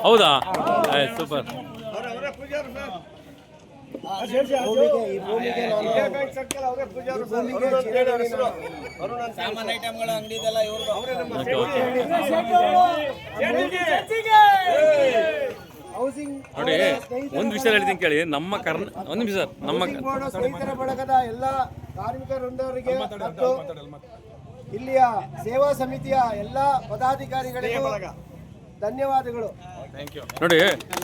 ಹೌದಾ ಸೂಪರ್. ಸಾಮಾನ್ಯ ಐಟಮ್ಗಳ ಅಂಗಡಿ ಇದೆಲ್ಲ ನೋಡಿ, ಒಂದು ವಿಷಯ ಹೇಳ್ತೀನಿ ಕೇಳಿ. ನಮ್ಮ ಒಂದು ನಿಮಿಷ ಸರ್, ನಮ್ಮ ಸ್ನೇಹಿತರ ಬಳಗದ ಎಲ್ಲ ಕಾರ್ಮಿಕ ವೃಂದವರಿಗೆ ಮತ್ತು ಇಲ್ಲಿಯ ಸೇವಾ ಸಮಿತಿಯ ಎಲ್ಲ ಪದಾಧಿಕಾರಿಗಳಿಗೂ ಧನ್ಯವಾದಗಳು. ನೋಡಿ,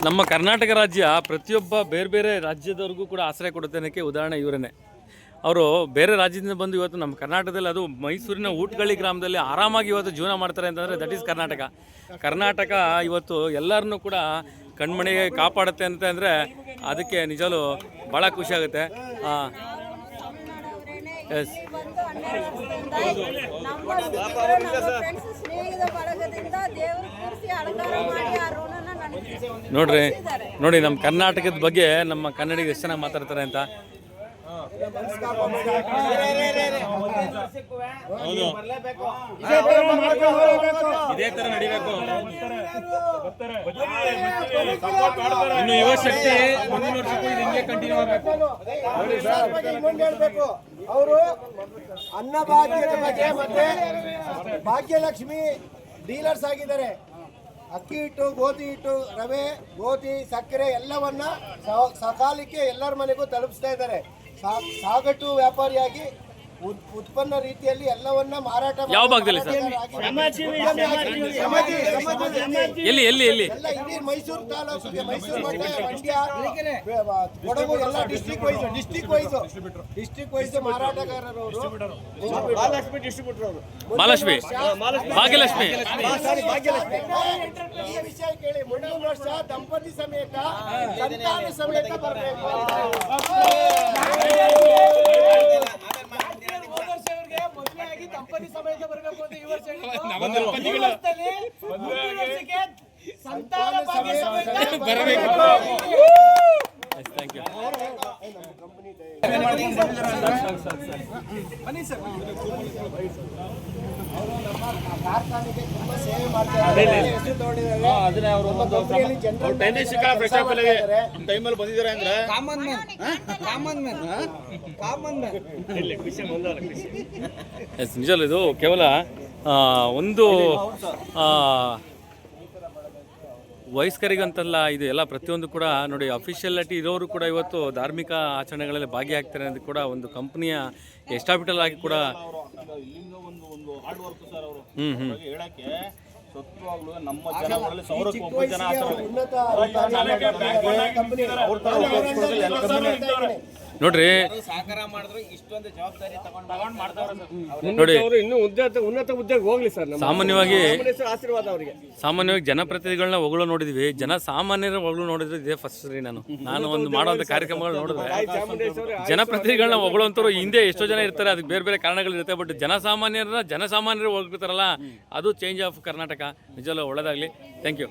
ನಮ್ಮ ಕರ್ನಾಟಕ ರಾಜ್ಯ ಪ್ರತಿಯೊಬ್ಬ ಬೇರೆ ಬೇರೆ ರಾಜ್ಯದವ್ರಿಗೂ ಕೂಡ ಆಶ್ರಯ ಕೊಡುತ್ತೇನಕ್ಕೆ ಉದಾಹರಣೆ ಇವರೇ. ಅವರು ಬೇರೆ ರಾಜ್ಯದಿಂದ ಬಂದು ಇವತ್ತು ನಮ್ಮ ಕರ್ನಾಟಕದಲ್ಲಿ, ಅದು ಮೈಸೂರಿನ ಊಟಗಳ್ಳಿ ಗ್ರಾಮದಲ್ಲಿ ಆರಾಮಾಗಿ ಇವತ್ತು ಜೀವನ ಮಾಡ್ತಾರೆ ಅಂತಂದರೆ ದಟ್ ಈಸ್ ಕರ್ನಾಟಕ. ಕರ್ನಾಟಕ ಇವತ್ತು ಎಲ್ಲರನ್ನೂ ಕೂಡ ಕಣ್ಮಣಿಗೆ ಕಾಪಾಡುತ್ತೆ ಅಂತ ಅಂದರೆ ಅದಕ್ಕೆ ನಿಜವೂ ಭಾಳ ಖುಷಿ ಆಗುತ್ತೆ. ಎಸ್, ನೋಡಿ ನಮ್ಮ ಕರ್ನಾಟಕದ ಬಗ್ಗೆ ನಮ್ಮ ಕನ್ನಡಿಗರು ಎಷ್ಟು ಚೆನ್ನಾಗಿ ಮಾತಾಡ್ತಾರೆ ಅಂತ. ಇದೇ ತರ ನಡಿಬೇಕು. ಇನ್ನು ಯುವ ಶಕ್ತಿ ಮುಂದಿನ ವರ್ಷಕ್ಕೂ ಹಿಂಗೆ ಕಂಟಿನ್ಯೂ ಆಗಬೇಕು. ಅವರು ಅನ್ನಭಾಗ್ಯದ ಬಗ್ಗೆ ಮತ್ತೆ ಭಾಗ್ಯಲಕ್ಷ್ಮಿ ಡೀಲರ್ಸ್ ಆಗಿದ್ದಾರೆ. ಅಕ್ಕಿ ಹಿಟ್ಟು, ಗೋಧಿ ಹಿಟ್ಟು, ರವೆ, ಗೋಧಿ, ಸಕ್ಕರೆ ಎಲ್ಲವನ್ನ ಸಕಾಲಕ್ಕೆ ಎಲ್ಲರ ಮನೆಗೂ ತಲುಪಿಸ್ತಾ ಇದ್ದಾರೆ. ಸಾಗಟ್ಟು ವ್ಯಾಪಾರಿಯಾಗಿ ಉತ್ಪನ್ನ ರೀತಿಯಲ್ಲಿ ಎಲ್ಲವನ್ನ ಮಾರಾಟ. ಯಾವ ಭಾಗದಲ್ಲಿ ಸರ್? ಎಲ್ಲಿ ಎಲ್ಲಿ ಎಲ್ಲಿ? ಎಲ್ಲ ಇಡೀ ಮೈಸೂರು ತಾಲೂಕಿಗೆ, ಮೈಸೂರು ಮಟ್ಟ, ಮಂಡ್ಯ, ಕೊಡಗು ಎಲ್ಲ ಡಿಸ್ಟ್ರಿಕ್ಟ್ ವೈಸ್ ಮಾರಾಟಗಾರರವರು. ಮಹಾಲಕ್ಷ್ಮಿ, ಭಾಗ್ಯಲಕ್ಷ್ಮಿ. ಈ ವಿಷಯ ಕೇಳಿ, ಮುಂದಿನ ವರ್ಷ ದಂಪತಿ ಸಮೇತ, ಸಂತಾನ ಸಮೇತ ಬರಬೇಕು. ದಂಪತಿ ಸಮೇತ ಬರಬೇಕು ಅಂತ ಈ ವರ್ಷ ಸಂತಾನ ಬರಬೇಕು. Thank you. ಕಾರ್ಖಾನೆಗೆ ತುಂಬಾ ಸೇವೆ ಮಾಡ್ತಾರೆ. ನಿಜವಲ್ಲ, ಇದು ಕೇವಲ ಒಂದು ವಯಸ್ಕರಿಗಂತಲ್ಲ, ಇದು ಎಲ್ಲ ಪ್ರತಿಯೊಂದು ಕೂಡ ನೋಡಿ, ಅಫಿಷಿಯಲಿಟಿ ಇರೋರು ಕೂಡ ಇವತ್ತು ಧಾರ್ಮಿಕ ಆಚರಣೆಗಳಲ್ಲಿ ಭಾಗಿಯಾಗ್ತಾರೆ ಅಂತ ಕೂಡ ಒಂದು ಕಂಪ್ನಿಯ ಎಸ್ಟಾಬಿಟಲ್ ಆಗಿ ಕೂಡ ನೋಡ್ರಿ, ನೋಡಿ, ಇನ್ನೂ ಉನ್ನತ ಹುದ್ದೆಗೆ ಹೋಗ್ಲಿ ಸರ್. ಸಾಮಾನ್ಯವಾಗಿ ಜನಪ್ರತಿನಿಧಿಗಳನ್ನ ಹೊಗಳು ನೋಡಿದ್ವಿ, ಜನಸಾಮಾನ್ಯರ ಹೊಗಳು ನೋಡಿದ್ರೆ ಇದೇ ಫಸ್ಟ್ ಸರಿ. ನಾನು ಒಂದು ಮಾಡುವಂಥ ಕಾರ್ಯಕ್ರಮಗಳು ನೋಡಿದ್ರೆ ಜನಪ್ರತಿನಿಧಿಗಳನ್ನ ಹೊಗಳುವಂಥವ್ರು ಹಿಂದೆ ಎಷ್ಟೋ ಜನ ಇರ್ತಾರೆ, ಅದಕ್ಕೆ ಬೇರೆ ಬೇರೆ ಕಾರಣಗಳಿರುತ್ತೆ. ಬಟ್ ಜನಸಾಮಾನ್ಯರು ಹೊಗಳ್ತಾರಲ್ಲ, ಅದು ಚೇಂಜ್ ಆಫ್ ಕರ್ನಾಟಕ. ನಿಜವಲ್ಲ, ಒಳ್ಳೆದಾಗಲಿ. Thank you.